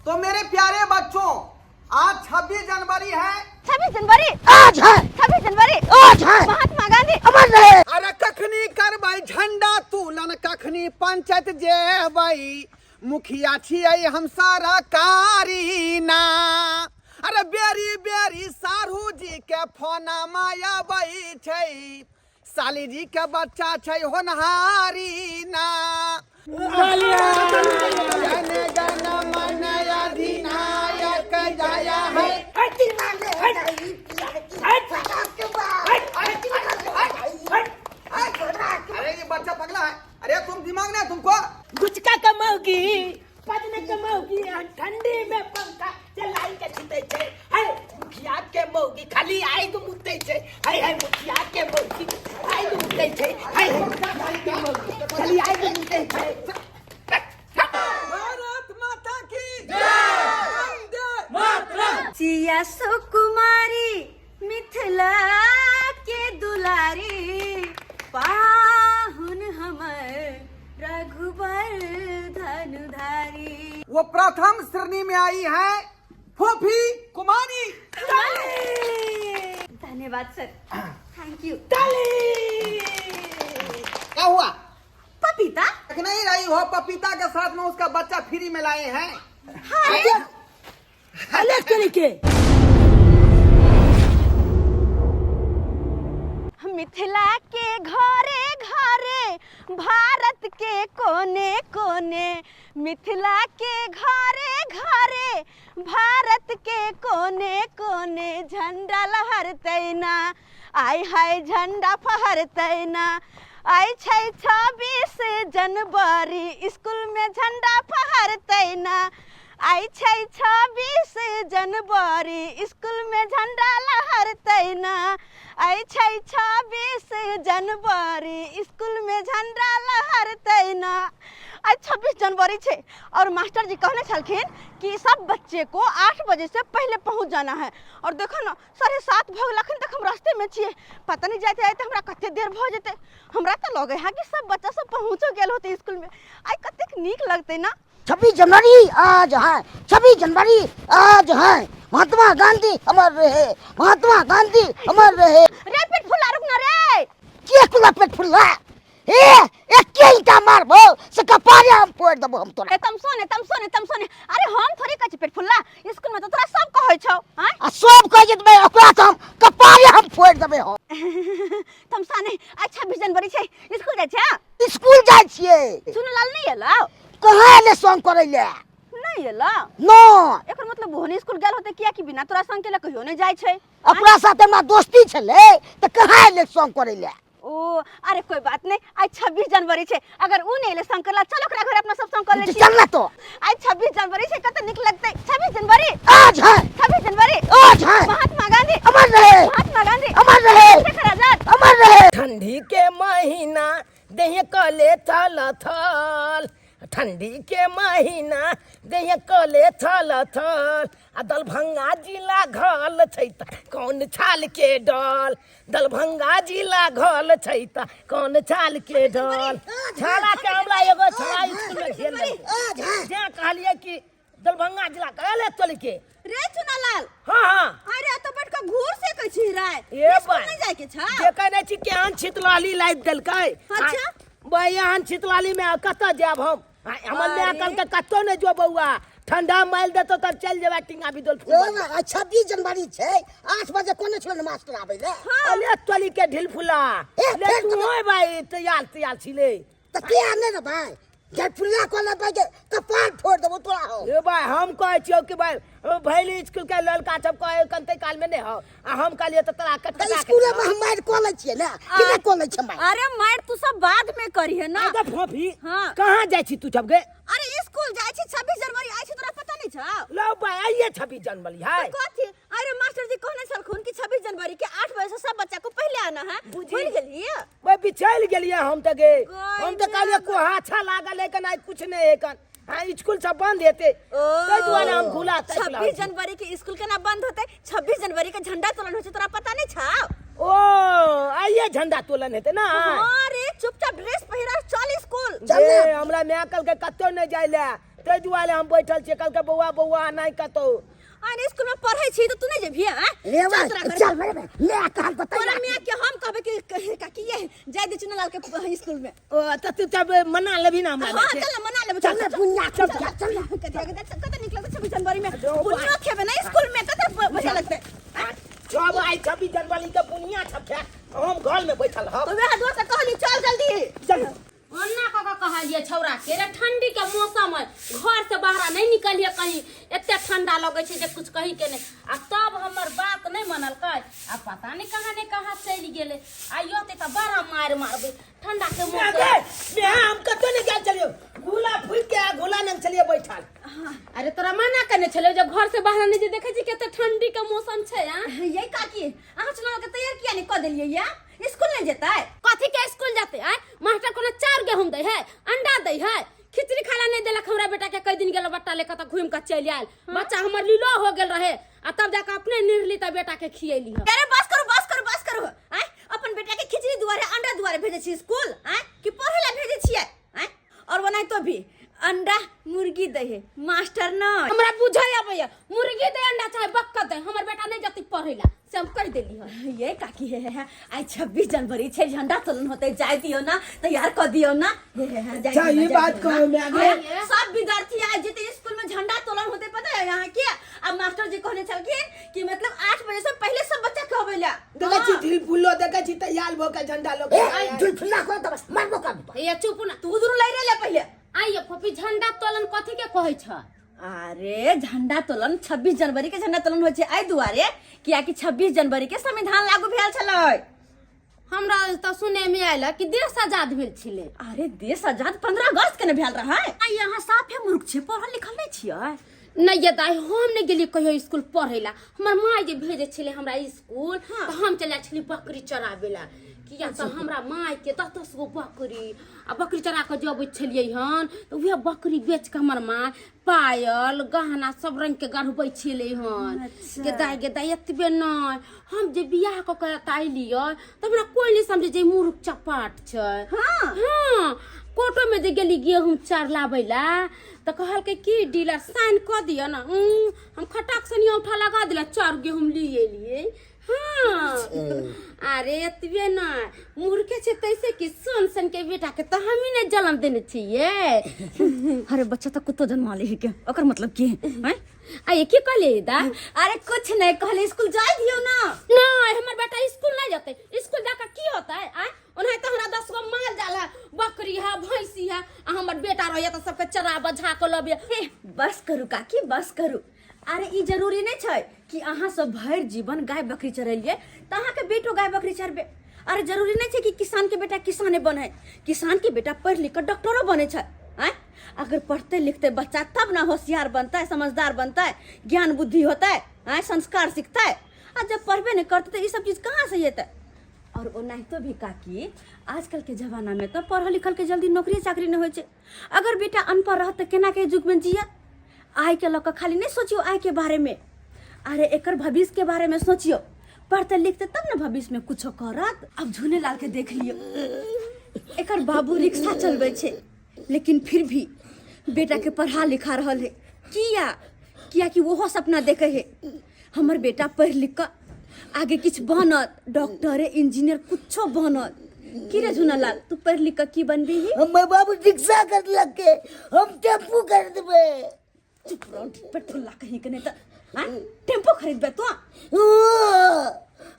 तो मेरे प्यारे बच्चों, आज 26 जनवरी है। 26 जनवरी आज है। 26 जनवरी आज है। महात्मा गांधी अमर रहे। अरे कखनी करबै झंडा तोलन, कखनी पंचायत जेबै, मुखिया छियै हम सारा कारीना। अरे बेरी बेरी सारू जी के फोना माया बै छै, साली जी के बच्चा छै होनहारी ना। जन गण मन अधिनायक जय है। अरे ये बच्चा पगला है। अरे तुम दिमाग नहीं है तुमको? गुचका कमाओगी, पदने कमाओगी, ठंडी में पंखा चलाई के छिटे छे। हाय मुखिया के मौगी खाली आई तो मुते छे। हाय हाय मुखिया के मौगी आई तो मुते छे। हाय हाय मुखिया के मौगी खाली आई तो मुते छे। भारत माता की जय। वंदे मातरम। सिया सुकुमारी मिथिला के दुलारी, पाहुन हमर रघुबर धनुधारी। वो प्रथम श्रेणी में आई है फूफी कुमारी। धन्यवाद सर, थैंक यू। क्या हुआ? पपीता देख नहीं रही हो? पपीता के साथ में उसका बच्चा फ्री में लाए हैं। अलग तरीके मिथिला के घरे घरे, भारत के कोने कोने, मिथिला के घरे घरे, भारत के कोने कोने, झंडा लहरतै ना, आय हाय झंडा फहरतै ना। आई छै 26 जनवरी, स्कूल में झंडा फहरतै ना, आई छै 26 जनवरी, स्कूल में झंडा लहरतै ना, आई छै 26 जनवरी, स्कूल में झंडा लहरतै ना। आज 26 जनवरी छे और मास्टर जी कहने छलखिन कि सब बच्चे को 8 बजे से पहले पहुंच जाना है। और देखो ना 7:30 भ गेल, अखन तक हम रास्ते में छिए, पता नहीं जाते आते हमरा कते देर भ जेते। हमरा तो लगे है कि सब बच्चा सब पहुंचो गेल होते स्कूल में। आई कतेक नीक लगते ना। 26 जनवरी आज है। 26 जनवरी आज है। महात्मा गांधी अमर रहे। महात्मा गांधी अमर रहे। रे पेट फुला, रुक ना रे। के तुला पेट फुल्ला? एक के ईटा मारबो से कपारे हम फोड़ देबो हम तोरा। तम सोने। अरे हम थोड़ी कह पेट फुल्ला, स्कूल में तो तोरा सब कहै छौ। हां आ सब कह जेतबे ओकरा हम कपारे हम फोड़ देबे हो। तम साने आज 26 जनवरी छे, स्कूल जाय छै? स्कूल जाय छिए। सुनलाल नहीं एलो? कहाँ ले संग करे ले? नहीं एलो? नो। एकर मतलब ओहने स्कूल गेल होते किया कि बिना तोरा संग के ले कहियो नहीं जाय छै। अपना साथे में दोस्ती छले त कहाँ ले संग करे ले? ओ अरे कोई बात नहीं, आज 26 जनवरी छे, अगर उ नहीं ले संग करला चलो ओकरा घर अपना सब संग कर ले छी। चल ना तो। आज 26 जनवरी छे, कते निक लगते। 26 जनवरी आज है। 26 जनवरी आज है। महात्मा गांधी अमर रहे। महात्मा गांधी अमर रहे। शेखर आजाद अमर रहे। ठंडी के महीना देह कले थल थल, ठंडी के महीना देह कले थल थल। आ दलभंगा जिला घल छै त कौन छाल के डल, दलभंगा जिला घल छै त कौन छाल के डल। छाला के हमरा एगो छाला स्कूल में खेल जे कहलिए कि दलभंगा जिला कहले चल के रे चुनालाल। हां अरे तो बैठ के घूर से कह छी रे, ए स्कूल नहीं जाय के छ? जे कहने छी केहन छितलाली लाइद देलकै। अच्छा भाई यहाँ छितलाली में कत जाब हम? हमर ले कल के कतो ने जो बउआ, ठंडा माइल देतो त चल जेबा टिंगा बिदोल फूल। 26 जनवरी छे, 8 बजे कोने छले मास्टर आबै ले। अले तोली के ढिल फुला ले तू होय भाई तैयार छिले त के आने रे भाई? जे फुल्ला कोने पे के कपार फोड़ देबो तोरा हो। ए भाई हम कहै छियो कि भाई भैली स्कूल के लड़का सब कहे कंते काल में नहीं हो, आ हम कहलिए त तोरा कटकटा स्कूल में हम मार को ले छिए ना, किने को ले छ मार? अरे मार तू सब बाद में करी है ना। आगे फोफी हाँ। कहां जाय छी तू जब गे? अरे स्कूल जाय छी 26 जनवरी आइ छी, तोरा पता नहीं छ? लो भाई आइए 26 जनवरी है। कथी? अरे मास्टर जी कहने छलखुन कि 26 जनवरी के 8 बजे से सब बच्चा को पहले आना है। भूल गेलिए? भाई बिछल गेलिए हम त गे। कोई हम त कहलिए को अच्छा लागल लेकिन आज कुछ नहीं है कन। हाँ स्कूल सब बंद हेते ताहि दुआरे हम खुला 26 जनवरी के स्कूल के ना बंद होते, 26 जनवरी के झंडा तोलन होते, तोरा पता नहीं छ? ओ आइए झंडा तोलन हेते ना। अरे चुपचाप ड्रेस पहिरा चल स्कूल। ए हमरा में अकल के कत्तो नहीं जाइले ते दुआरे हम बैठल छी कल के बौआ बौआ नहीं कतो आने स्कूल में पढ़ै छी तो तू नहीं जेबी हैं ले बा चल मेरे में ले काल बता तोरा मियां के हम कहबे कि काकी ये जाय दे चुनलाल के स्कूल में ओ त तू तब मना लेबी ना हमरा हां चल मना लेबे चल ना पुण्या चल कत निकलत 26 जनवरी में पुण्य खेबे ना स्कूल में कत बढ़िया लगते जब आई 26 जनवरी के पुनिया छपे हम घर में बैठल ह तो वे दोस्त से कहली चल जल्दी चल अन्ना का कहलिए छौरा के रे ठंडी के मौसम है घर से बाहर नहीं निकलिए कहीं एते ठंडा लगे छे जे कुछ कही के नहीं आ तब हमर बात नहीं मनल कई आ पता नहीं कहां चली गेले आइयो ते त बड़ा मार मारबे ठंडा के मौसम मैं हम कतो नहीं गेल चलियो घोला फूल के घोला न चलिए बैठल अरे तोरा मना करने छले जे घर से बाहर नहीं जे देखे छी केते ठंडी के मौसम छे यही काकी अहाँ चुनाव के तैयार किया नहीं क देलिए या स्कूल नहीं जेता है कथी के स्कूल जाते है मास्टर कोनो चार गेहूं दे है अंडा दे है खिचड़ी खाला नहीं देलक हमरा बेटा के कई दिन गेलो बट्टा लेके त घूम के चल आयल बच्चा हमर लीलो हो गेल रहे आ तब जाके अपने निर्ली त बेटा के खियली है अरे बस करो हैं अपन बेटा के खिचड़ी दुआरे अंडा दुआरे भेजे छी स्कूल हैं कि पढ़े ला भेजे छिए हैं और बनाई तो भी अंडा मुर्गी दे है मास्टर न हमरा बुझाय आबैया मुर्गी दे अंडा चाहे बक्का दे हमर बेटा नहीं जति पढ़ेला से हम कह देली है ये काकी है आई 26 जनवरी छे झंडा तोलन होते जाय दियो ना तैयार कर दियो ना अच्छा ये बात कहो मैं आगे सब विद्यार्थी आज जेते स्कूल में झंडा तोलन होते पता है यहाँ के अब मास्टर जी कहने चलखिन कि मतलब 8 बजे से पहले सब बच्चा कहबेला देखा छी ढिल फुल्लो देखा छी तैयार भ के झंडा लोग ए ढिल फुल्ला को तो बस मारबो का ये चुप ना तू उधर लै रे पहले आइए फपी झंडा तोलन कथी के कहै छ अरे झंडा तोलन 26 जनवरी के झंडा तोलन होय छै आई दुआरे किया कि 26 जनवरी के संविधान लागू भेल छलै हमरा त सुने में आइला कि देश आजाद भेल छिले अरे देश आजाद 15 अगस्त के न भेल रहा है आ यहाँ साफे मूर्ख छै पढ़ल लिखल नहीं छियै नहीं ये दाई हम नहीं गेली कहियो स्कूल पढ़ेला हमर माय जे भेजे छले हमरा स्कूल त हम चला छली बकरी चराबेला किया त हमरा माय के 10 गो बकरी आ बकरी चरा के जब छलिए हन तो वह बकरी बेच के हमर माय पायल गहना सब रंग के गढ़बै छले हन के दाई एतबे नहीं हम जे बियाह क के ताइलियो त हमरा कोई नहीं समझे जे मूर्ख चपाट छै हां कोटो में जे गेली गेहूं चार लाबैला त कहल के की डीलर साइन क दियो ना हम खटाक सनिया उठा लगा दिला 4 गेहूं लिए हाँ अरे एतबे ना मूर्खे छे तैसे कि सन के बेटा के तो हम ही ने जन्म देने छिए अरे बच्चा तो कुत्तो जन्मा ले है क्या ओकर मतलब की है आये की कहले दा अरे कुछ नहीं कहले स्कूल जाय दियो ना नहीं हमर बेटा स्कूल नहीं जाते स्कूल जाकर की होता है आ उन्हें तो हमरा 10 गो माल जाला बकरी है भैंसी है आ हमर बेटा रहया तो सबके चरा बझा के लबे बस करू काकी बस करू अरे ई जरूरी नहीं छै कि अहाँ सब भर जीवन गाय बकरी चरलिए त अहाँ के बेटो गाय बकरी चरबे अरे जरूरी नहीं छै कि किसान के बेटा किसाने बने किसान के बेटा पढ़ लिख कर डॉक्टरो बने छै हैं अगर पढ़ते लिखते बच्चा तब ना होशियार बनता है समझदार बनता है ज्ञान बुद्धि होता है हैं संस्कार सीखता है और जब पढ़बे नहीं करते तो ये सब चीज कहाँ से येता और ओ नहीं तो भी काकी आजकल के जमाना में तो पढ़ल लिखल के जल्दी नौकरी चाकरी नहीं होय छै अगर बेटा अनपढ़ रहत त केना के युग में जिया आय के लोग खाली नहीं सोचियो आय के बारे में अरे एकर भविष्य के बारे में सोचियो पढ़ते लिखते तब ना भविष्य में कुछ करत अब झूने लाल के देख लियो एकर बाबू रिक्शा चलबे छे लेकिन फिर भी बेटा के पढ़ा लिखा रहल है किया कि वो सपना देखे है हमर बेटा पढ़ लिख कर आगे कुछ बनत डॉक्टर इंजीनियर कुछो बनत की रे झूना लाल तू पढ़ लिख कर की बनबी ही हम बाबू रिक्शा कर लगे हम टेम्पू कर देबे चुप रहो पेट्रोल ला कहीं के नहीं तो टेम्पो खरीदबे तो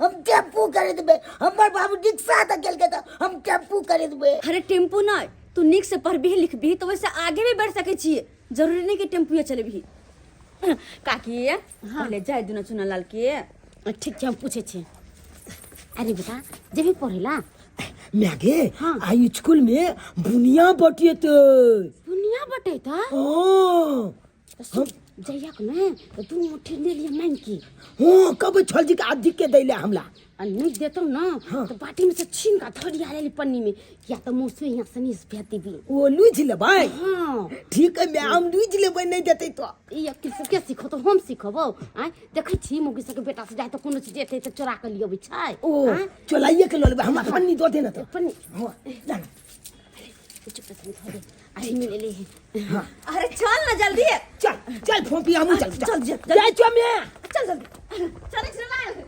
हम टेम्पू कर देबे हमर बाबू रिक्शा त गेल के त हम टेम्पू कर देबे अरे टेम्पू ना तू निक से पढ़बी लिखबी तो वैसे आगे भी बढ़ सके छिए जरूरी नहीं कि टेम्पू चलबी काकी पहले जाय दुना चुना लाल के ठीक है हम पूछे छे अरे बेटा जब भी पढ़ेला मैगे आई स्कूल में बुनिया बटिए तो दुनिया बटे था हां जइया को ने तो तू मुट्ठी ले लिया मांग की हां कब छल जी के आदि के दैले हमला नहीं देतो ना तो बाटी में से छीन का धरी आ लेली पन्नी में या तो मुंह से यहां से नीस फेंती भी ओ लूज ले भाई हां ठीक है मैं हम लूज ले नहीं देते तो ये किस के सीखो तो हम सीखबो आ देखै छी मुगी से के बेटा से जाय तो कोनो चीज देते तो चोरा के लियो छै ओ चलाइए के ललबे हम पन्नी दो दे ना तो पन्नी हां जान चुप रह आई मिले ले। अरे चल ना जल्दी चल चल फोपी हमू चल चल जाय छो मैं चल जल्दी चल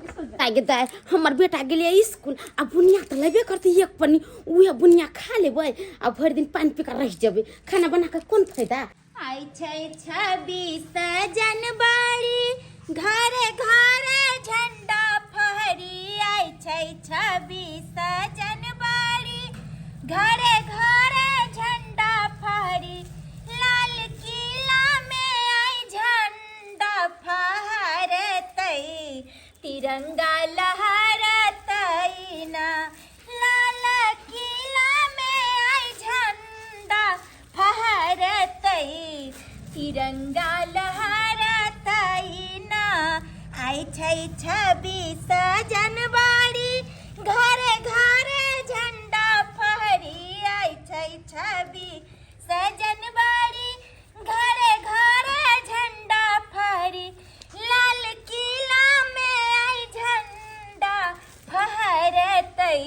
स्कूल में आगे दाय हमर बेटा गेलिए स्कूल आ बुनिया त लेबे करते एक पन्नी उहे बुनिया खा लेबै आ भर दिन पानी पी के रह जेबै खाना बना के कोन फायदा। आई छै 26 जनवरी घरे घरे झंडा फहरी। आई छै 26 जनवरी घरे घरे झंडा फहरी। लाल किला में आई झंडा फहरतै तिरंगा लहरतै ना। लाल किला में आई झंडा फहरतै तिरंगा लहरतै ना। आई छै 26 जनवरी घरे घरे झंडा फहरी। आई छै 26 जनवरी घरे घरे झंडा फहरी। लाल किला में आई झंडा फहरतै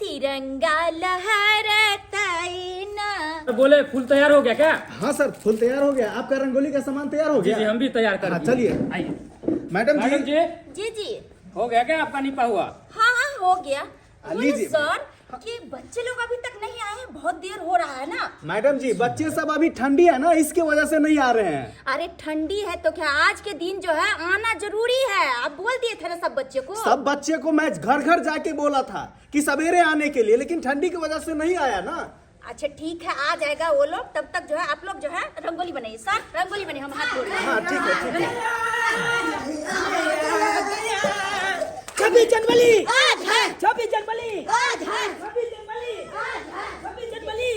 तिरंगा लहरतै ना। बोले फूल तैयार हो गया क्या? हाँ सर, फुल तैयार हो गया। आपका रंगोली का सामान तैयार हो जी गया? जी हम भी तैयार कर हाँ, दिए। चलिए। आइए मैडम मैडम जी, जी जी हो गया क्या आपका निपा हुआ? हाँ हाँ हो गया। बोले लीजिए। सर कि बच्चे लोग अभी तक नहीं आए हैं, बहुत देर हो रहा है ना। मैडम जी, बच्चे सब अभी ठंडी है ना, इसके वजह से नहीं आ रहे हैं। अरे ठंडी है तो क्या आज के दिन जो है आना जरूरी है। आप बोल दिए थे ना सब बच्चे को। सब बच्चे को मैं घर घर जाके बोला था कि सवेरे आने के लिए, लेकिन ठंडी की वजह से नहीं आया ना। अच्छा ठीक है आ जाएगा वो लोग। तब तक जो है आप लोग जो है रंगोली बनाइए। सर रंगोली बनाइए, हम हाथ जोड़ रहे हैं। हाँ ठीक है, ठीक है। 26 जनवरी आज है 26 जनवरी आज है 26 जनवरी आज है 26 जनवरी।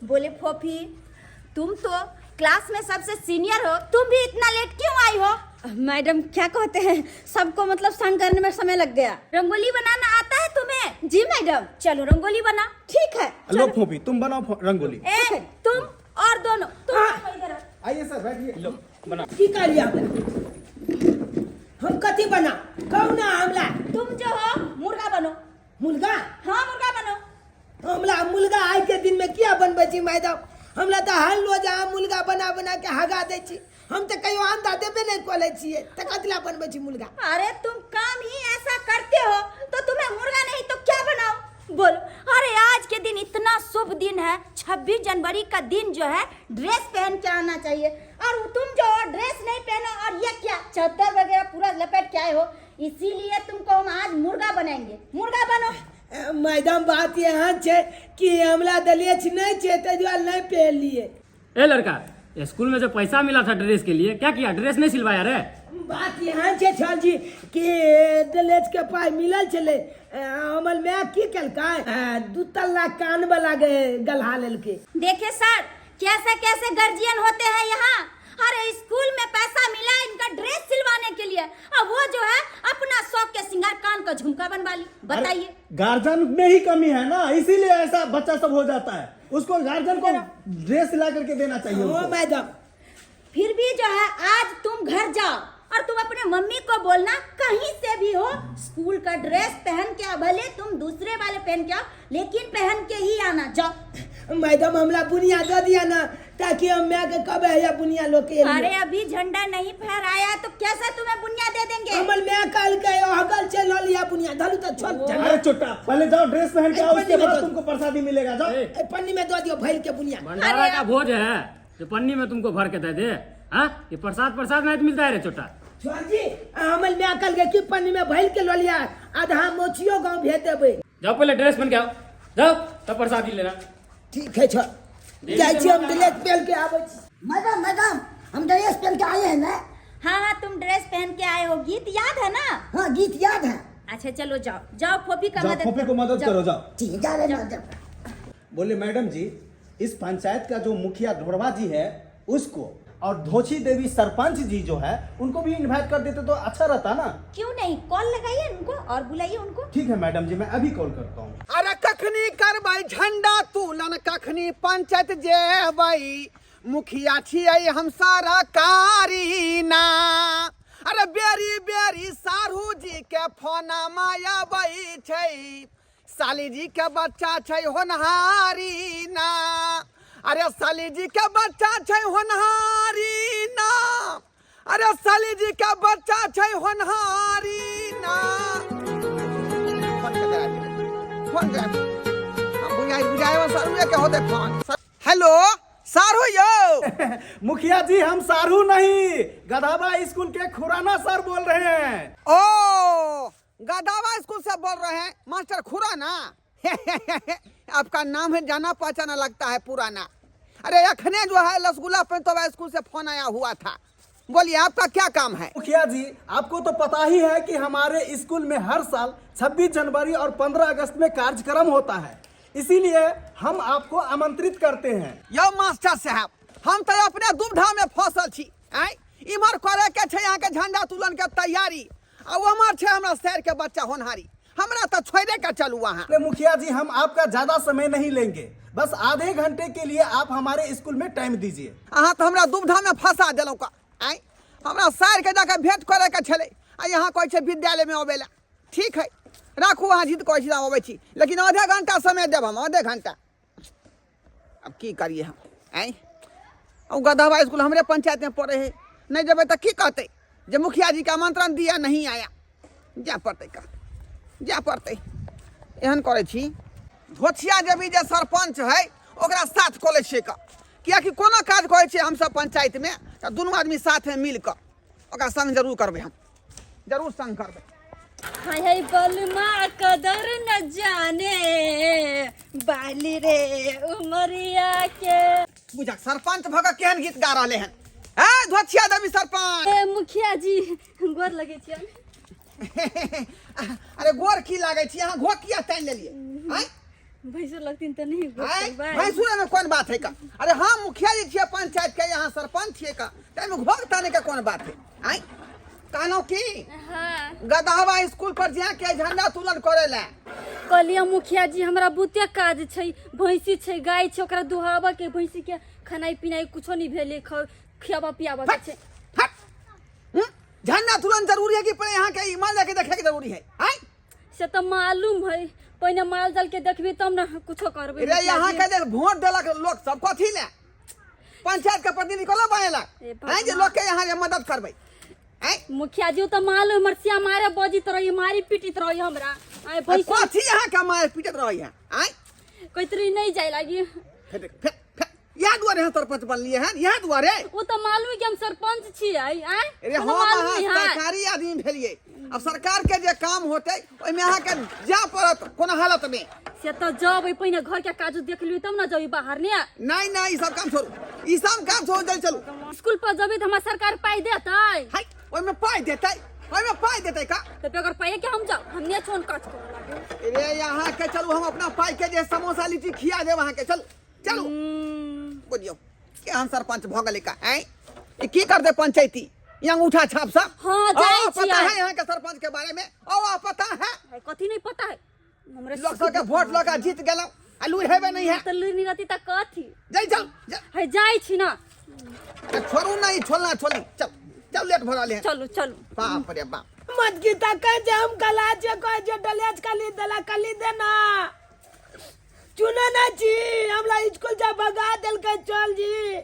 बोले फोफी तुम तो क्लास में सबसे सीनियर हो, तुम भी इतना लेट क्यों आई हो? मैडम क्या कहते हैं, सबको मतलब संग करने में समय लग गया। रंगोली बनाना आता है तुम्हें? जी मैडम। चलो रंगोली बना। ठीक है लो फोपी, तुम बनाओ रंगोली। ए तुम और दोनों तुम आओ इधर आओ। आइए सर, बैठिए। लो बना। की करिया हम कथी बना कौना हमला तुम जो हो मुर्गा बनो। मुर्गा हाँ मुर्गा बनो। हमला मुर्गा आइ के दिन में क्या बनबै छी मैडम? हमला तो हर रोज अहाँ मुर्गा बना बना के हगा दै छी। हम तो कहियो अंडा देबे नहीं कोले छिए त कतला बनबै छी मुर्गा? अरे तुम काम ही ऐसा करते हो तो तुम्हें मुर्गा नहीं तो क्या बनाओ बोल। अरे आज के दिन इतना शुभ दिन है, 26 जनवरी का दिन जो है ड्रेस पहन के आना चाहिए। और तुम जो हो ड्रेस नहीं पहनो और ये क्या चद्दर वगैरह पूरा लपेट के आए हो, इसीलिए तुमको हम आज मुर्गा बनाएंगे। मुर्गा बनो। मैडम बात यहाँ छे कि हमला दलिए छी नहीं छे ते दुआरे नहीं पहन लिए। ए लड़का, स्कूल में जो पैसा मिला था ड्रेस के लिए क्या किया? ड्रेस नहीं सिलवाया रे? बात यहाँ छे छल जी कि दलेज के पाई मिलल छले हमल में की कलकाय 2 तल्ला कान वाला गलहा लेलके। देखे सर कैसे कैसे गार्जियन होते हैं यहाँ। अरे स्कूल में पैसा मिला इनका ड्रेस सिलवाने के लिए और वो जो है अपना शौक के सिंगार कान का झुमका बनवा ली। बताइए गार्जियन में ही कमी है ना, इसीलिए ऐसा बच्चा सब हो जाता है। उसको गार्जियन को ड्रेस ला करके देना चाहिए ओ उनको। मैडम फिर भी जो है आज तुम घर जाओ और तुम अपने मम्मी को बोलना कहीं से भी हो स्कूल का ड्रेस पहन के आओ। भले तुम दूसरे वाले पहन के आओ लेकिन पहन के ही आना। जाओ मैडम हमला बुनिया दे दिया ना ताकि हम मैं के कब है या बुनिया लोग के अरे अभी झंडा नहीं फहराया तो कैसे तुम्हें बुनिया दे देंगे? हमल मैं कल के हगल से लो लिया बुनिया धलू तो छोड़ अरे चुट्टा, पहले जाओ ड्रेस पहन के आओ, पन्नी उसके में बाद दो। तुमको प्रसादी मिलेगा। जाओ। पन्नी में दो दियो भैल के बुनिया। भंडारा का भोज है जो पन्नी में तुमको भर के दे दे? हाँ, ये प्रसाद नहीं मिलता है रे छोटा। छोड़ जी हमल मैं कल के की पन्नी में भैल के लो लिया आधा मोचियो गांव भेज देबे। जाओ पहले ड्रेस पहन के आओ, जाओ तब प्रसादी लेना। ठीक है छोड़ जाई छी हम ड्रेस पहन के आबै छी। मैडम मैडम, हम ड्रेस पहन के आए हैं ना। हाँ हाँ तुम ड्रेस पहन के आए हो, गीत याद है ना? हाँ गीत याद है। अच्छा चलो जाओ जाओ फोफी का जाओ, मदद फोफी को मदद करो, जाओ। ठीक है, जा रहे मैडम। बोले मैडम जी, इस पंचायत का जो मुखिया ढोड़वा जी है उसको और धोची देवी सरपंच जी जो है उनको भी इनवाइट कर देते तो अच्छा रहता ना। क्यों नहीं, कॉल लगाइए उनको और बुलाइए उनको। ठीक है मैडम जी, मैं अभी कॉल करता हूँ। अरे कखनी करबै झंडा तोलन, कखनी पंचायत जेबै, मुखिया छियै हम सारा कारीना। अरे बेरी बेरी सारू जी के फोना माया छै, साली जी के बच्चा छै होनहारी ना, अरे साली जी के बच्चा छै होनहारी ना, अरे साली जी के बच्चा छै होनहारी ना। फोन कर हम बुझाए सारू के होते फोन। हेलो सारू यो। मुखिया जी हम सारू नहीं, गधावा स्कूल के खुराना सर बोल रहे हैं। ओ गदावा स्कूल से बोल रहे हैं मास्टर खुराना। आपका नाम है जाना पहचाना लगता है पुराना। अरे अखने जो है रसगुल्ला पेंतोवा स्कूल से फोन आया हुआ था, बोलिए आपका क्या काम है? मुखिया जी आपको तो पता ही है कि हमारे स्कूल में हर साल 26 जनवरी और 15 अगस्त में कार्यक्रम होता है, इसीलिए हम आपको आमंत्रित करते हैं। यो मास्टर साहब हम तो अपने दुविधा में फसल छी। इमर करे के छै यहाँ के झंडा तुलन के तैयारी, और हमार छै हमरा शहर के बच्चा होनहारी, हमरा तो छोड़े के चलू वहाँ। अरे मुखिया जी हम आपका ज्यादा समय नहीं लेंगे, बस आधे घंटे के लिए आप हमारे स्कूल में टाइम दीजिए। अहाँ तो हमरा दुविधा में फंसा दिलौ का। हमरा शहर के जाके भेंट करे के छले, आ यहाँ कहै छै विद्यालय में अबे ला। ठीक है राखू, अहाँ जिद कहै छी अबै छी, लेकिन आधे घंटा समय देब हम, आधे घंटा। अब की करिए हम? और गधवा स्कूल हमरे पंचायत में पड़े है, नहीं जेबे तो की कहते जे मुखिया जी का आमंत्रण दिया नहीं आया। जा पड़ते का जा पड़ते। एहन करे छी धोछिया देवी जे सरपंच है ओकरा साथ कॉलेज से का, कियाकि कोनो काज करे छे हम सब पंचायत में तो दोनों आदमी साथ में मिल कर ओकरा संग जरूर करबे, हम जरूर संग करबे। हाय हाय बलमा कदर न जाने बाली रे उमरिया के। बुझा सरपंच भगा केहन गीत गा रहले हैं। ए धोछिया देवी सरपंच। ए मुखिया जी गोर लगे छी। अरे गोर की लागे छी, यहाँ घोक किया तान लेलिए? भैंसुर लगतीन तो नहीं भैंसुर में कौन बात है का? अरे हाँ मुखिया जी छिए पंचायत के, यहाँ सरपंच छिए का, तामे घोक ताने के कौन बात है? कहलो की हाँ गदहवा स्कूल पर जा के झंडा तुलन करे ला कहलिए मुखिया जी हमरा बुते काज छै, भैंसी छै गाय छै, ओकरा दुहावा के भैंसी के खानाई पिनाई कुछो नहीं भेले, खियावा पियावा के छै। झंडा तुलन जरूरी है कि पहले यहाँ के माल जाके देखे के जरूरी है? से तो मालूम है, पहले माल जाल के देखबी तब ना कुछो करबे। रे यहाँ के जे वोट देलक लोग सब कथी ले पंचायत के प्रतिनिधि कोला बनेला है जे लोग के यहाँ जे मदद करबे। मुखिया जी तो मालूम हमर सिया मारे बजित रही, मारी पीटित रही हमरा। कथी यहाँ के मारे पीटत रही है? कोई तरी नहीं जाए लगी। यहाँ द्वारे हम सरपंच बनलिए हैं, यहाँ द्वारे। वो तो मालूम है कि हम सरपंच छिए। अरे हम सरकारी आदमी भेलिए, अब सरकार के जे काम होते ओइमे अहाँ के जा पड़त कोनो हालत में। से तो जब पहिने घर के काज देख लियो तब ना जई बाहर ने। नहीं नहीं ई सब काम छोड़ू, ई सब काम छोड़ दे चलू। स्कूल पर जबे त हमरा सरकार पाई देतै। हाय ओइमे पाई देतै, ओइमे पाई देतै का? तो बेगर पाई के हम जाओ, हमने छोन काज करे लागे। अरे यहाँ के चलू, हम अपना पाई के जे समोसा लिट्टी खिया दे वहां के। चल चलू बुझियो के हम सरपंच भ गेलै का? ई की कर दे पंचायती यहाँ उठा छाप सब। हां जाई छी। पता है यहाँ के सरपंच के बारे में? ओ पता है? कथी नहीं पता है? हमरे लोग सब के वोट लगा जीत गेलौ, आलू हेबे नहीं है त लुनी रहती त कथी? जाई चल है जाई छी ना। छोड़ू नहीं, छोड़ना छोड़ी। चल चल लेट भरा ले। चलो चलो। बाप रे बाप। मत गीता कह जे हम कला जे कह जे डलियाज कली देला कली देना चुना ना जी, हमरा स्कूल जा भगा देल के चल जी।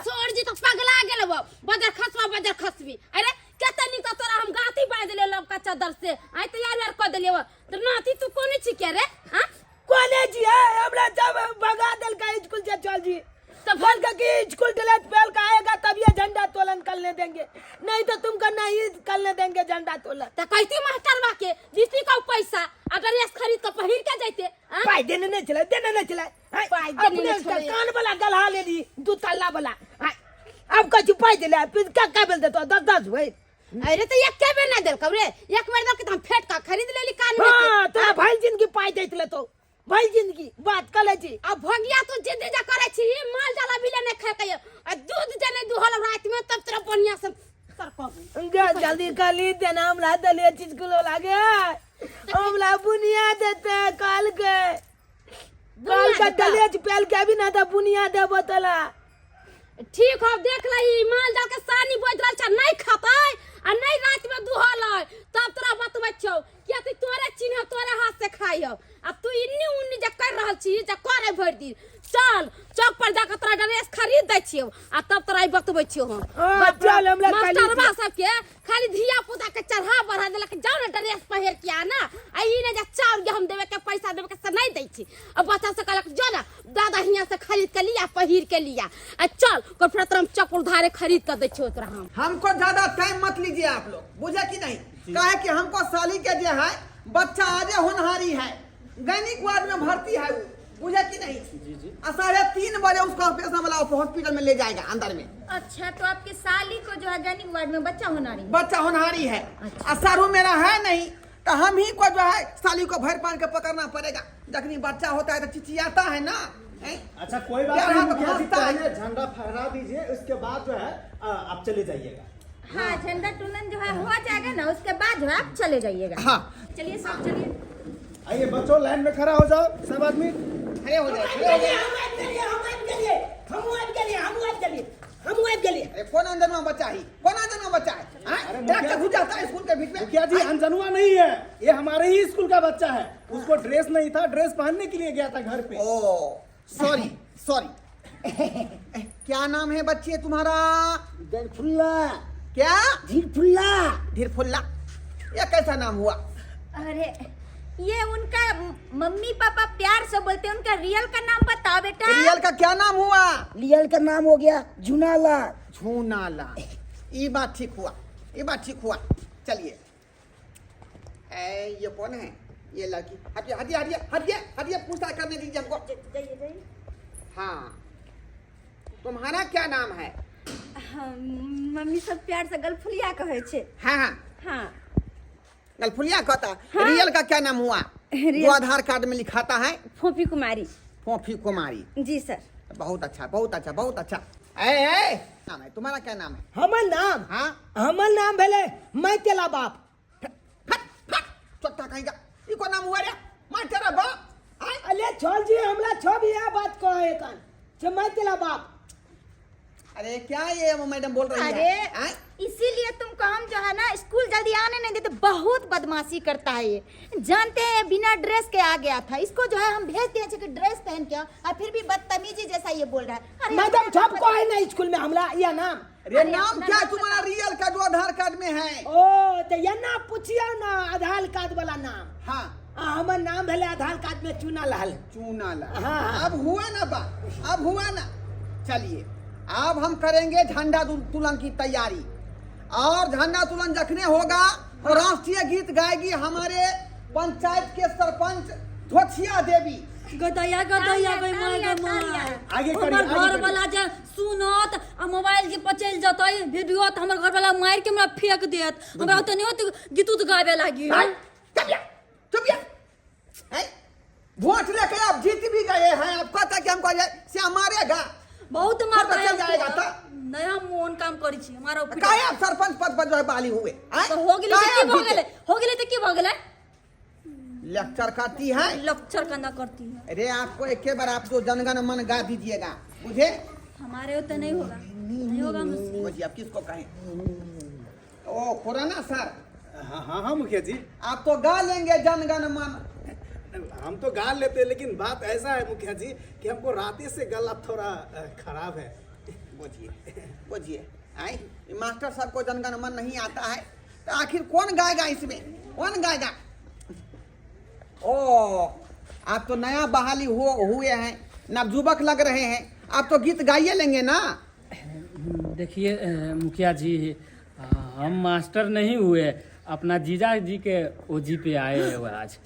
छोड़ जी तो पगला गेल बजर खसवा बजर खसवी। अरे केतनी तो तोरा हम गाती बाय देले लोग का चादर से आई तैयार यार कर देले तो नाती तू कोने छी के रे? हां कोने जी है हमरा जब भगा देल के स्कूल से चल जी। तो बोल के स्कूल ड्रेस पहन के आएगा तब ये झंडा तोलन करने देंगे, नहीं तो तुमको नहीं करने देंगे झंडा तोलन। तो कहती मास्टरवा के जीती का पैसा अगर ये खरीद के पहिर के जाते पाई देने नहीं चले, देने नहीं चले। पाई देने नहीं अपने चले। कान वाला गलहा ले ली, 2 तल्ला वाला। अब कछु पाई देले फिर क्या बोल देतो 10 भाई। अरे तो एक के बेर ना देल कबरे, एक बेर दे के हम फेट का खरीद लेली कान में। हां तो भाई जिंदगी पाई देतले तो भाई जिंदगी बात कले जी। अब भगिया तो जिद जा करे छी माल जाला बिले ने खा के आ दूध जने दुहल रात में तब तेरा बढ़िया से सरको जल्दी कली देना हमरा दलिया चीज को लागे हमरा बुनिया देते काल के दलिया पहल के भी ना था बुनिया दे बोतला। ठीक हो देख लही माल जाल के सानी बोझ रहल छ नहीं खताय आ नहीं रात में दुहल तब तोरा बतबै छौ किया तू तोरे चिन्ह तोरे हाथ से खाइयो। अब तू ई छियो हम चल हमला मास्टरवा सबके खाली धिया पुता के चढ़ा बढ़ा देलक जाओ ना ड्रेस पहिर के आना आ ई ने जा चाउर के हम देवे के पैसा देवे के से नहीं दै छी अब बच्चा से कहलक जो ना दादा हियां से खरीद के लिया पहिर के लिया आ चल को प्रतरम चप्पल धारे खरीद के दै छी तोरा हम हमको ज्यादा टाइम मत लीजिए आप लोग, बुझे कि नहीं? काहे कि हमको साली के जो है बच्चा आज होनहारी है, दैनिक वार्ड में भर्ती है वो, बुझे कि नहीं? 3:30 बजे उसको ऑपरेशन वाला हॉस्पिटल में ले जाएगा अंदर में। अच्छा, तो आपकी साली को जो है दैनिक वार्ड में बच्चा होनहारी है। सारू मेरा है नहीं तो हम ही को जो है साली को भर पान के पकड़ना पड़ेगा। जखनी बच्चा होता है तो चिचियाता है ना। अच्छा कोई बात नहीं, मुखिया जी पहले झंडा फहरा दीजिए, उसके बाद जो है आप चले जाइएगा। हाँ, झंडा टुलन जो है हो जाएगा ना, उसके बाद जो है आप चले जाइएगा। हाँ चलिए सब चलिए। आइए बच्चों, लाइन में खड़ा हो जाओ सब आदमी। खड़े हो जाए। अरे कौन अंदर में बच्चा ही? कौन अंदर में बच्चा है? ट्रैक्टर घुस जाता है स्कूल के बीच में। मुखिया जी अनजनुआ नहीं है, ये हमारे ही स्कूल का बच्चा है। उसको ड्रेस नहीं था, ड्रेस पहनने के लिए गया था घर पे। ओ सॉरी क्या नाम है बच्चे तुम्हारा? धीरफुल्ला। क्या? धीरफुल्ला। धीरफुल्ला, ये कैसा नाम हुआ? अरे ये उनका मम्मी पापा प्यार से बोलते हैं, उनका रियल का नाम बताओ बेटा। रियल का क्या नाम हुआ? रियल का नाम हो गया झुनाला। झूनाला, ये बात ठीक हुआ, ये बात ठीक हुआ। चलिए ये कौन है? ये लड़की। हटिए हटिए हटिए हटिए हटिए, पूछताछ करने दीजिए हमको। जाइए। हाँ, तुम्हारा क्या नाम है? मम्मी सब प्यार से गलफुलिया कहे छे। हाँ हाँ हाँ, गलफुलिया कहता। रियल का क्या नाम हुआ? जो आधार कार्ड में लिखाता है? फोफी कुमारी। फोफी कुमारी। जी सर। बहुत अच्छा बहुत अच्छा बहुत अच्छा। ए नाम है तुम्हारा? क्या नाम है? हमर नाम? हाँ, हमर नाम भेले मैं तेला बाप। चोट्टा कहीं का ई को नाम हुआ रे? मैं तेरा बाप? अले छोड़ जी, हमला छो भी यह बात कहे कन जे मैं तेला बाप। अरे क्या ये मैडम बोल रही अरे है? इसीलिए तुमको हम जो है ना स्कूल जल्दी आने नहीं देते। बहुत बदमाशी करता है ये, जानते हैं बिना ड्रेस के आ गया था। इसको जो है हम भेज दिए कि ड्रेस पहन के और फिर भी बदतमीजी जैसा ये बोल रहा है। अरे मैडम छप को है ना स्कूल में हमला यह नाम। अरे नाम क्या तुम्हारा रियल का जो आधार कार्ड में है? ओ तो यह ना पूछियो ना आधार कार्ड वाला नाम। हाँ, हमर नाम भेले आधार कार्ड में चूनालाल। चूनाला। हाँ। अब हुआ ना बात, अब हुआ ना। चलिए अब हम करेंगे झंडा तुलन की तैयारी, और झंडा तुलन जखने होगा तो राष्ट्रीय गीत गाएगी हमारे पंचायत के सरपंच धोछिया देवी। गदया गदया गई माय गे माय आगे करी, हमर आगे घर करी। वाला जे सुनत आ मोबाइल के पचल जतै वीडियो त हमर घर वाला मार के हमरा फेंक देत। हमरा त नहीं होत गीत उत गावे लागी। चुप वोट लेके आप जीत भी गए हैं, आप कहता कि हमको से मारेगा। बहुत मारता चल जाएगा तो नया मोन काम करी छी हमारा ऊपर। काहे आप सरपंच पद पर जो है बहाली हुए? तो हो गेले त की भ गेले? हो गेले त की भ गेले? लेक्चर करती है। लेक्चर करना करती है। अरे आपको एक बार आप जो जनगण मन गा दीजिएगा, मुझे हमारे होता नहीं होगा, नहीं होगा मुझसे। मुझे आप किसको कहें? ओ खुराना सर, हाँ हाँ हाँ मुखिया जी, आप तो गा लेंगे जनगण मन। हम तो गा लेते, लेकिन बात ऐसा है मुखिया जी कि हमको राते से गला थोड़ा खराब है। बुझिए आई मास्टर साहब को जनगण मन नहीं आता है तो आखिर कौन गाएगा इसमें? कौन गाएगा? ओ आप तो नया बहाली हुए हैं, नवजुवक लग रहे हैं, आप तो गीत गाइए लेंगे ना। देखिए मुखिया जी, हम मास्टर नहीं हुए, अपना जीजा जी के ओजी पे आए हैं आज।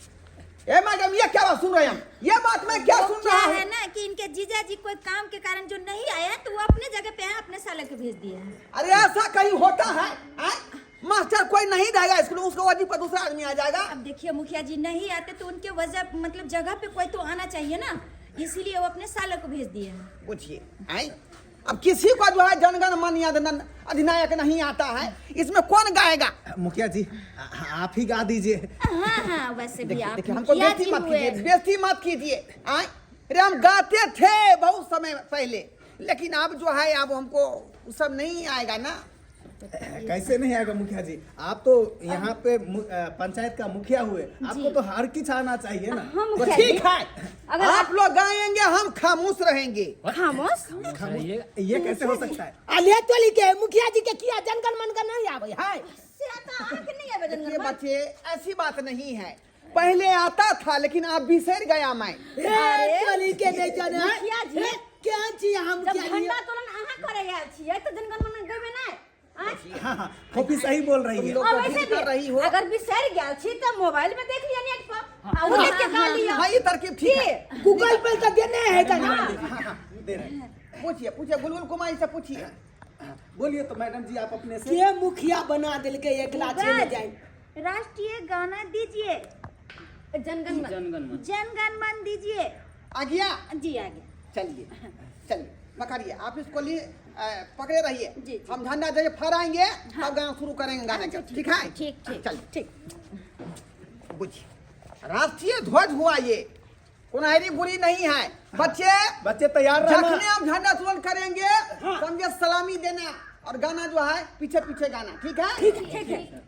ए मैडम, ये क्या बात सुन रहे हैं? ये बात मैं क्या सुन क्या रहा है हूँ? ना कि इनके जीजा जी कोई काम के कारण जो नहीं आए हैं, तो वो अपने जगह पे हैं, अपने साले को भेज दिए हैं। अरे ऐसा कहीं होता है? मास्टर कोई नहीं जाएगा स्कूल में, उसको वजह पर दूसरा आदमी आ जाएगा। अब देखिए मुखिया जी नहीं आते तो उनके वजह मतलब जगह पे कोई तो आना चाहिए ना, इसीलिए वो अपने साले को भेज दिए हैं। पूछिए आई, अब किसी को जो है जनगण मन या अधिनायक नहीं आता है, इसमें कौन गाएगा? मुखिया जी आप ही गा दीजिए। हाँ हाँ, वैसे भी आप देखिए हमको मुखिया बेइज्जती जी मत हुए। कीजिए, बेइज्जती मत कीजिए। अरे हम गाते थे बहुत समय पहले, लेकिन अब जो है अब हमको सब नहीं आएगा ना। कैसे नहीं आएगा मुखिया जी? आप तो यहाँ पे पंचायत का मुखिया हुए, आपको तो हर किच आना चाहिए ना। तो ठीक है, आप लोग गाएंगे, हम खामोश रहेंगे। खामोश? ये कैसे हो सकता है? अले तोली के मुखिया जी के किया जनगण मनगण नहीं आवे है। देखिए बच्चे, ऐसी बात नहीं है, पहले आता था लेकिन आप बिसर गया मैं। तोली के नहीं जाने मुखिया जी क्या चाहिए हम जब क्या झंडा तोलन अहाँ करे आयल छियै तो जनगण मन गइबे नहीं। हाँ, फोफी सही बोल रही है। और वैसे कर रही हो। भी अगर बिसर गेल छी तो मोबाइल में देख लिया नेट पर और देख के गा लिया। हाँ, ये तरकीब ठीक है। गूगल पे तो देने है का ना। दे रहे हैं। पूछिए पूछिए, बुलबुल कुमारी से पूछिए। बोलिए तो मैडम जी, आप अपने से। के मुखिया बना दिल के एक लाख में जाए। राष्ट्रीय गाना दीजिए, जनगण जनगण मन दीजिए। आ गया जी आ गया। चलिए चलिए, पकड़िए, आप इसको लिए पकड़े रहिए। जी। हम झंडा जब फहराएंगे तब गाना शुरू करेंगे गाने का। ठीक है? ठीक ठीक चलिए। ठीक। बुझिए, राष्ट्रीय ध्वज हुआ ये, कुनहरी बुरी नहीं है। बच्चे तैयार रहना। जखने हम झंडा तुलन करेंगे समझे सलामी देना, और गाना जो है पीछे पीछे गाना। ठीक है? ठीक है।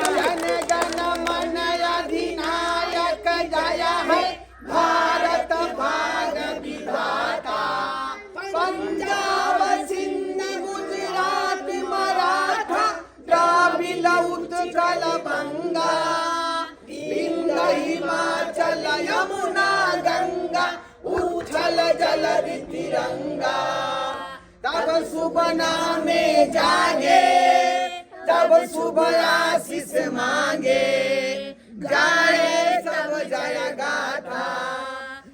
जन गण मन अधिनायक जय है भारत भाग्य विधाता, पंजाब सिंध गुजरात मराठा द्राविड़ उत्कल बंगा, विंध्य हिमाचल यमुना गंगा, उछल जलधि तिरंगा। तब सुबह नामे जागे, तब सुबह आशीष मांगे, गाए सब जय गाथा।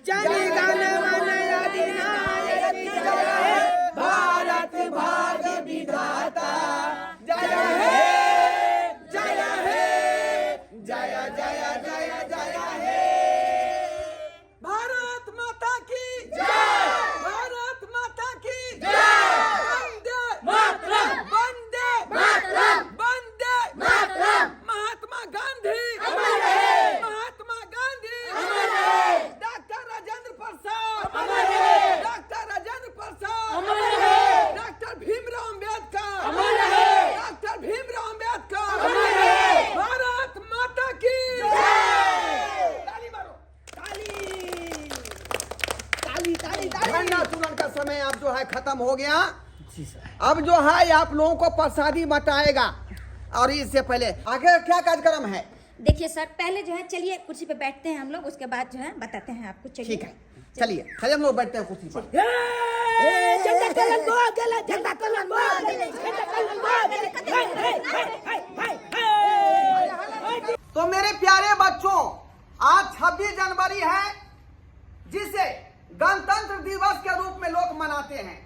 जन गण मन अधिनायक जय हे भारत भाग्य विधाता, जय हे जय हे जय जय जय जय हे। भारत माता की जय, भारत माता की जय। वंदे मातरम, वंदे मातरम। महात्मा गांधी अमर रहे, महात्मा गांधी अमर रहे। डॉक्टर राजेंद्र प्रसाद अमर रहे, डॉक्टर राजेंद्र प्रसाद अमर रहे। डॉक्टर भीमराव अंबेडकर अमर रहे, डॉक्टर भीमराव अंबेडकर अमर रहे। भारत माता की जय। ताली मारो, ताली ताली ताली ताली। झंडा तुलन का समय अब जो है खत्म हो गया। अब जो है आप लोगों को प्रसादी बटाएगा, और इससे पहले आगे क्या कार्यक्रम है? देखिए सर, पहले जो है चलिए कुर्सी पे बैठते हैं हम लोग, उसके बाद जो है बताते हैं आपको। चलिए ठीक है, चलिए हम लोग बैठते हैं कुर्सी पर। झंडा तोलन बो गेला, झंडा तोलन बो गेला, झंडा तोलन बो गेला। तो मेरे प्यारे बच्चों, आज 26 जनवरी है, जिसे गणतंत्र दिवस के रूप में लोग मनाते हैं,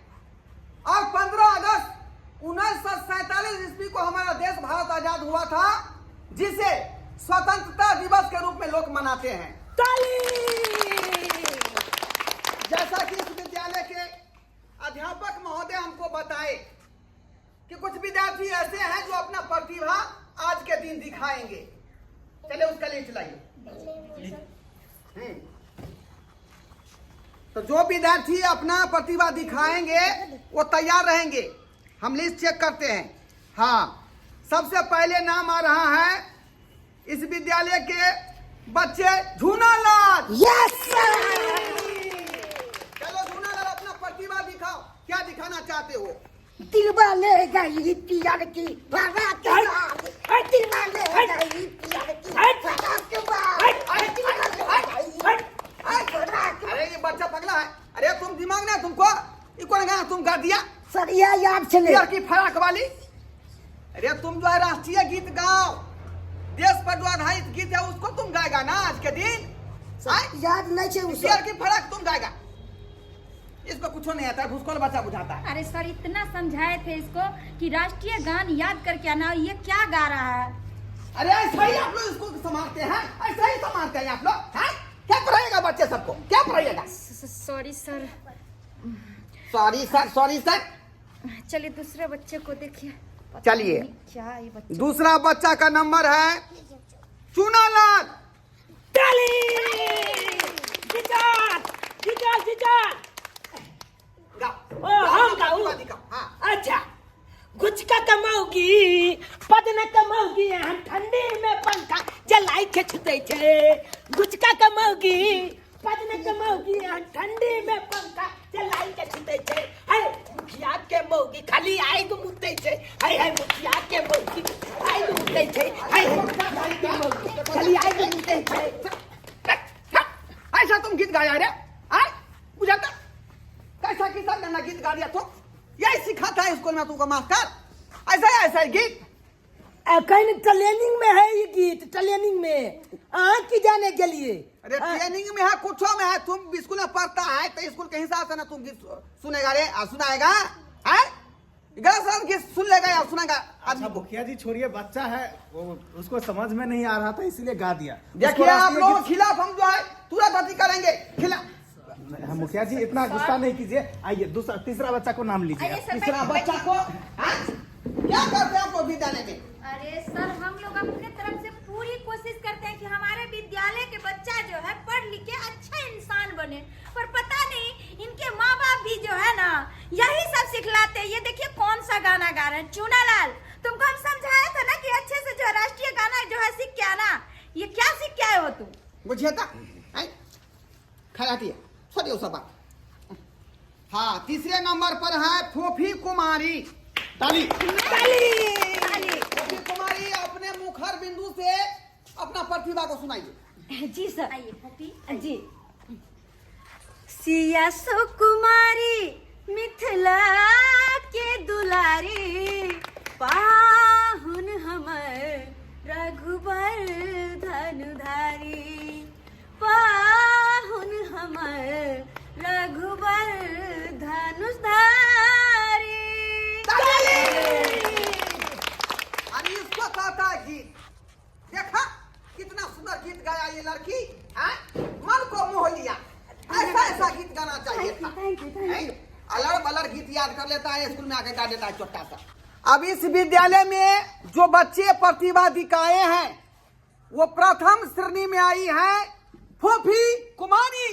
और 15 अगस्त 1947 ईस्वी को हमारा देश भारत आजाद हुआ था, जिसे स्वतंत्रता दिवस के रूप में लोग मनाते हैं। जैसा कि इस विद्यालय के अध्यापक महोदय हमको बताए कि कुछ विद्यार्थी ऐसे हैं जो अपना प्रतिभा आज के दिन दिखाएंगे। चले उसका लिस्ट लाइए। तो जो विद्यार्थी अपना प्रतिभा दिखाएंगे वो तैयार रहेंगे। हम लिस्ट चेक करते हैं। हाँ, सबसे पहले नाम आ रहा है इस विद्यालय के बच्चे झूनालाल। Yes sir. चलो झूनालाल, अपना प्रतिभा दिखाओ, क्या दिखाना चाहते हो? दिलवा ले गई पियर की बारात लाल, दिलवा ले गई पियर की बारात लाल। अरे ये बच्चा पगला है। अरे तुम दिमाग नहीं तुमको? ये कौन गाना तुम गा दिया? सर यह याद चले पियर की फराक वाली। अरे तुम जो है राष्ट्रीय गीत गाओ, देश पर जो आधारित गीत है उसको तुम गाएगा ना आज के दिन। याद नहीं छे उसे। पियर की फराक तुम गाएगा। इसको कुछ नहीं आता है, भूसकोल बच्चा बुझाता है। अरे सर, इतना समझाए थे इसको कि राष्ट्रीय गान याद करके आना, ये क्या गा रहा है? अरे ऐसा ही आप लोग इसको संभालते हैं, ऐसा ही संभालते हैं आप लोग। क्या पढ़ाएगा बच्चे सबको, क्या पढ़ाइएगा? Sorry sir. Sorry sir, sorry sir. चलिए दूसरे बच्चे को देखिए। चलिए, क्या ये बच्चा? दूसरा बच्चा का नंबर है चूनालाल। टीचर टीचर ओ हम गाऊ अच्छा गुचका कमाओगी पद न कमाओगी हम ठंडी में पंखा जलाई के छुते छे गुचका कमाओगी पद न कमाओगी हम ठंडी में पंखा जलाई के छुते छे हाय मुखिया के मौगी खाली आई गो मुते छे हाय हाय मुखिया के मौगी आई गो मुते छे हाय हाय मुखिया के मौगी खाली आई गो मुते छे ऐसा तुम गीत गाया रे आय बुझाता कैसा किसा गाना गीत गा दिया तो यही सिखाता है स्कूल में तुमको मास्टर ऐसा ही गीत कहीं ट्रेनिंग में है ये गीत ट्रेनिंग में की जाने के लिए अरे ट्रेनिंग में है कुछो में है तुम स्कूल में पढ़ता है तो स्कूल के हिसाब से ना तुम गीत सुनेगा रे सुनाएगा है गीत सुन लेगा या सुनेगा अच्छा मुखिया जी छोड़िए बच्चा है वो उसको समझ में नहीं आ रहा था इसीलिए गा दिया देखिए आप लोगों के खिलाफ हम जो है तुरंत अति करेंगे खिलाफ मुखिया जी इतना गुस्सा नहीं कीजिए आइए दूसरा तीसरा बच्चा को नाम लीजिए तीसरा बच्चा को क्या करते हैं आपको विद्यालय में अरे सर हम लोग अपने तरफ से पूरी कोशिश करते हैं कि हमारे विद्यालय के बच्चा जो है पढ़ लिख के अच्छा इंसान बने पर पता नहीं इनके माँ बाप भी जो है ना यही सब सिखलाते हैं। ये देखिए कौन सा गाना गा रहे हैं चूनालाल तुमको हम समझाया था ना कि अच्छे से जो राष्ट्रीय गाना जो है सीख के आना ये क्या सीख के आए हो तुम बुझिए खराटी है छोड़िए सब बात हाँ तीसरे नंबर पर है फोफी कुमारी ताली फोफी कुमारी अपने मुखर बिंदु से अपना प्रतिभा को सुनाइए जी सर आइए पपी जी सिया सुकुमारी मिथिला के दुलारी पाहुन हमर रघुबर धनुधारी पाहुन हमर रघुबर धनुषधारी अरे इसको कहता है गीत देखा कितना सुंदर गीत गाया ये लड़की मन को मोह लिया ऐसा गीत गाना चाहिए था अलड़ बलड़ गीत याद कर लेता है स्कूल में आके गा देता है छोटा सा अब इस विद्यालय में जो बच्चे प्रतिभा दिखाए हैं वो प्रथम श्रेणी में आई है फोफी कुमारी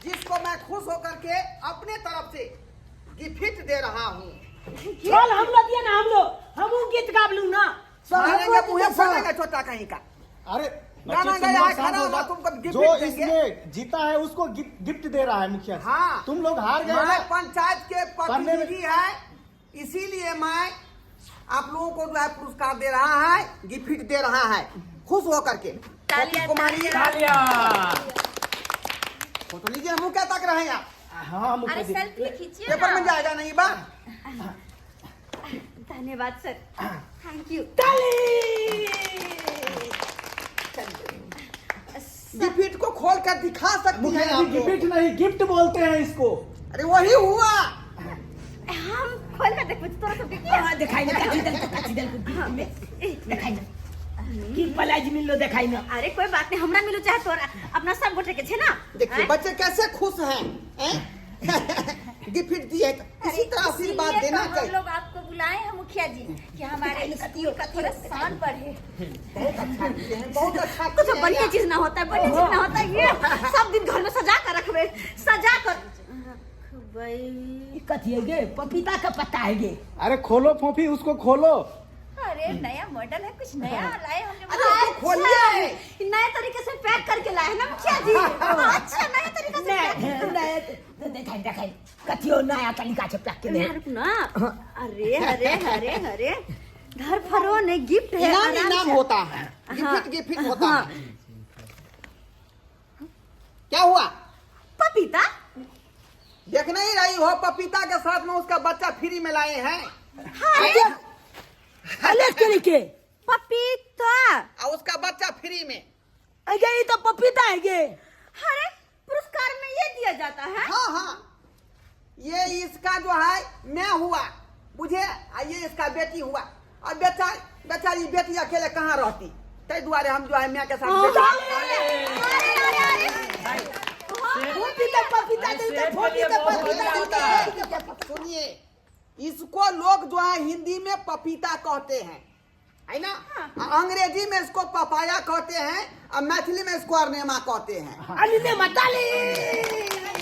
जिसको मैं खुश होकर के अपने तरफ से गिफ्ट दे रहा हूँ चल हम लोग दिया ना हम गीत गाबलू ना छोटा कहीं का अरे गाना गाया है खाना होगा तुमको गिफ्ट जो देंगे इसमें जीता है उसको गिफ्ट दे रहा है मुखिया जी। हाँ तुम लोग हार गए मैं ना। पंचायत के प्रतिनिधि है इसीलिए मैं आप लोगों को जो है पुरस्कार दे रहा है गिफ्ट दे रहा है खुश होकर के कुमारी फोटो लीजिए मुँह क्या तक रहे आप हाँ मुखिया अरे जी सेल्फी खींचिए पेपर में जाएगा नहीं बा धन्यवाद सर थैंक यू गिफ्ट को खोल कर दिखा सकती है मुखिया जी आप लोग। गिफ्ट नहीं गिफ्ट बोलते हैं इसको। अरे वही हुआ हम खोल कर देखो तोरा सबके क्या दिखाई ना दिखाई ना की पलाज मिलो दिखाई ना अरे कोई बात नहीं हमरा मिलो चाहे तोरा अपना सब गोटे के छे ना देखिए बच्चे कैसे खुश हैं गिफ्ट दिए इसी तरह आशीर्वाद देना हम चाहिए लोग आपको बुलाए हैं मुखिया जी कि हमारे स्कूल का थोड़ा शान बढ़े बहुत अच्छा कुछ बढ़िया चीज ना होता है बढ़िया चीज ना होता है ये सब दिन घर में सजा कर रखबे सजा कर कथी है गे पपीता का पत्ता है गे अरे खोलो फोफी उसको खोलो। अरे नया मॉडल है कुछ नया लाए हमने अरे उसको खोलिए नए तरीके से पैक करके लाए हैं ना मुखिया जी अच्छा नए तरीके से दिखाई कथी हो नया तरीका से पैक के रुक ना अरे अरे अरे अरे घर फरो ने गिफ्ट है इनाम होता है गिफ्ट होता है क्या हुआ पपीता देख नहीं रही हो पपीता के साथ में उसका बच्चा फ्री में लाए हैं अलग तरीके पपीता और उसका बच्चा फ्री में अगे ये तो पपीता है गे अरे पुरस्कार में ये दिया जाता है हाँ हाँ ये इसका जो है मैं हुआ बुझे ये इसका बेटी हुआ और बेचारी बेटी अकेले कहाँ रहती तै दुआरे हम जो है मैं के साथ सुनिए इसको लोग जो है हिंदी में पपीता कहते हैं है ना। अंग्रेजी में इसको पपाया कहते हैं और मैथिली में इसको अरनेमा कहते हैं।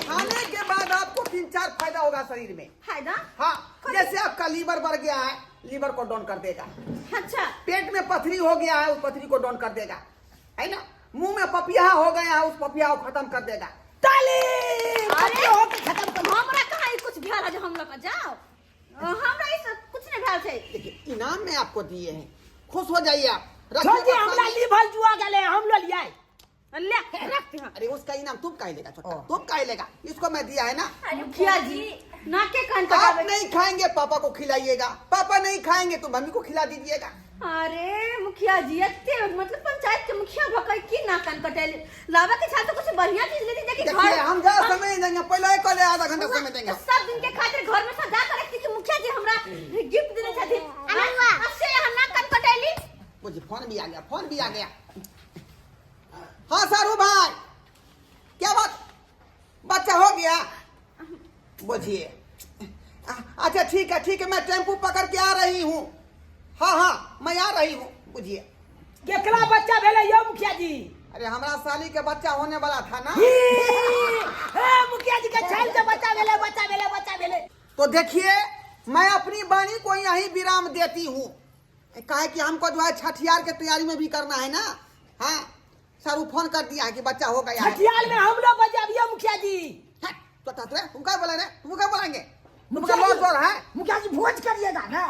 खाने के बाद आपको 3-4 फायदा होगा शरीर में। फायदा? हाँ, जैसे आपका लीवर बढ़ गया है, लीवर को डाउन कर देगा। अच्छा, पेट में पथरी हो गया है, उस पथरी को डाउन कर देगा, है ना। मुंह में पपिया हो गया है, उस पपिया को खत्म कर देगा। अरे हमरा कहाँ कुछ भेल है जो हम लोग का जाओ, हमरा इस कुछ नहीं भेल छै। देखिए इनाम में आपको दिए हैं, खुश हो जाइए आप। हमरा लीवर जुआ गले हम लो लिया ले रखते हैं। अरे उसका इनाम तुम काहे लेगा छोटा, तुम काहे लेगा, इसको मैं दिया है ना। मुखिया जी नाके कान आप नहीं खाएंगे पापा को खिलाइएगा, पापा नहीं खाएंगे तो मम्मी को खिला दीजिएगा। अरे मुखिया जी एते मतलब पंचायत के मुखिया भकै की नाकन कटेल लावा के साथ तो कुछ बढ़िया चीज लेती देखिए देखिए हम जा समय देंगे, पहले एक वाले आधा घंटा समय देंगे। सब दिन के खातिर घर में सजा कर रखती कि मुखिया जी हमरा गिफ्ट देना चाहते। अच्छे यहाँ नाकन कटेली। मुझे फोन भी आ गया, फोन भी आ गया। हाँ सारू भाई, क्या बात, बच्चा हो गया? बुझिए, अच्छा ठीक है, मैं टेम्पू पकड़ के आ रही हूँ। हाँ मैं आ रही हूँ। बुझिए केकरा बच्चा भेले यो मुखिया जी? अरे हमारा साली के बच्चा होने वाला था ना। मुखिया जी के छैल के बच्चा भेले। तो देखिए मैं अपनी वाणी को यही विराम देती हूँ, काहे कि हमको जो है छठियार के तैयारी में भी करना है ना। हाँ सारू फोन कर दिया है कि बच्चा हो गया है। छठियार में हम लोग बजाबिए मुखिया जी। तुम क्या बोले, तुम क्या बोलेंगे? मुखिया जी भोज करिएगा ना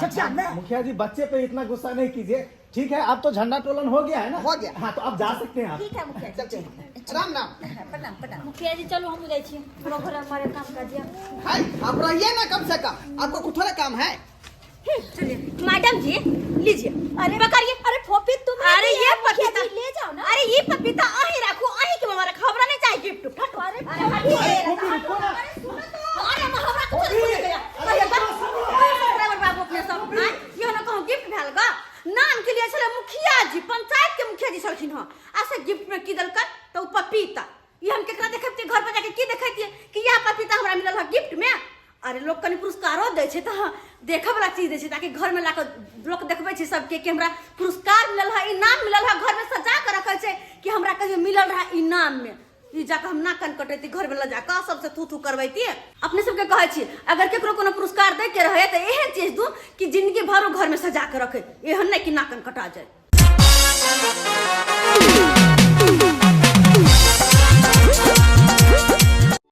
छठियार में। मुखिया जी बच्चे पे इतना गुस्सा नहीं कीजिए, ठीक है। अब तो झंडा तोलन हो गया है ना। हो गया। हाँ तो अब जा सकते हैं आप। ठीक है मुखिया जी, चलते हैं। राम राम। प्रणाम। मुखिया जी चलो हम जाइ छी, पूरा घर हमारे काम कर दिया। हाय आप रहिए ना कम से कम, आपको कुछ थोड़ा काम है। मैडम जी लीजिए। अरे पकड़िए। अरे फोफी तुम, अरे ये पपीता ले जाओ ना। अरे ये पपीता अही रखो, अही के हमारा खबरा नहीं चाहिए गिफ्ट। फटो। अरे हमरा कुछ नहीं गया। अरे ड्राइवर बाबू अपने सब ये ना कहूं गिफ्ट भेल गा नाम के लिए चले मुखिया जी, पंचायत के मुखिया जी छलखिन ह। ऐसे गिफ्ट में की दलकन तो पपीता, ये हम केकरा देखैती घर पर जाके की देखैती कि यह पपीता हमरा मिलल है गिफ्ट में। अरे लोग कनी पुरस्कारो दै छै त देखे वाला चीज दै छै, ताकि घर में लाकर लोग देखबै छै सबके कि हमरा पुरस्कार मिलल है, इनाम मिलल है। घर में सजा कर रखे छै कि हमरा कहियो मिलल रहा इनाम में। ई जाकर हम नाकन कटैती घर में ले जाकर सबसे थू करबैती। अपने सबके कहै छी अगर केकरो कोनो पुरस्कार दे के रहे त एहन चीज दू कि जिंदगी भर घर में सजा के रखे, एहन नहीं कि नाकन कटा जाए।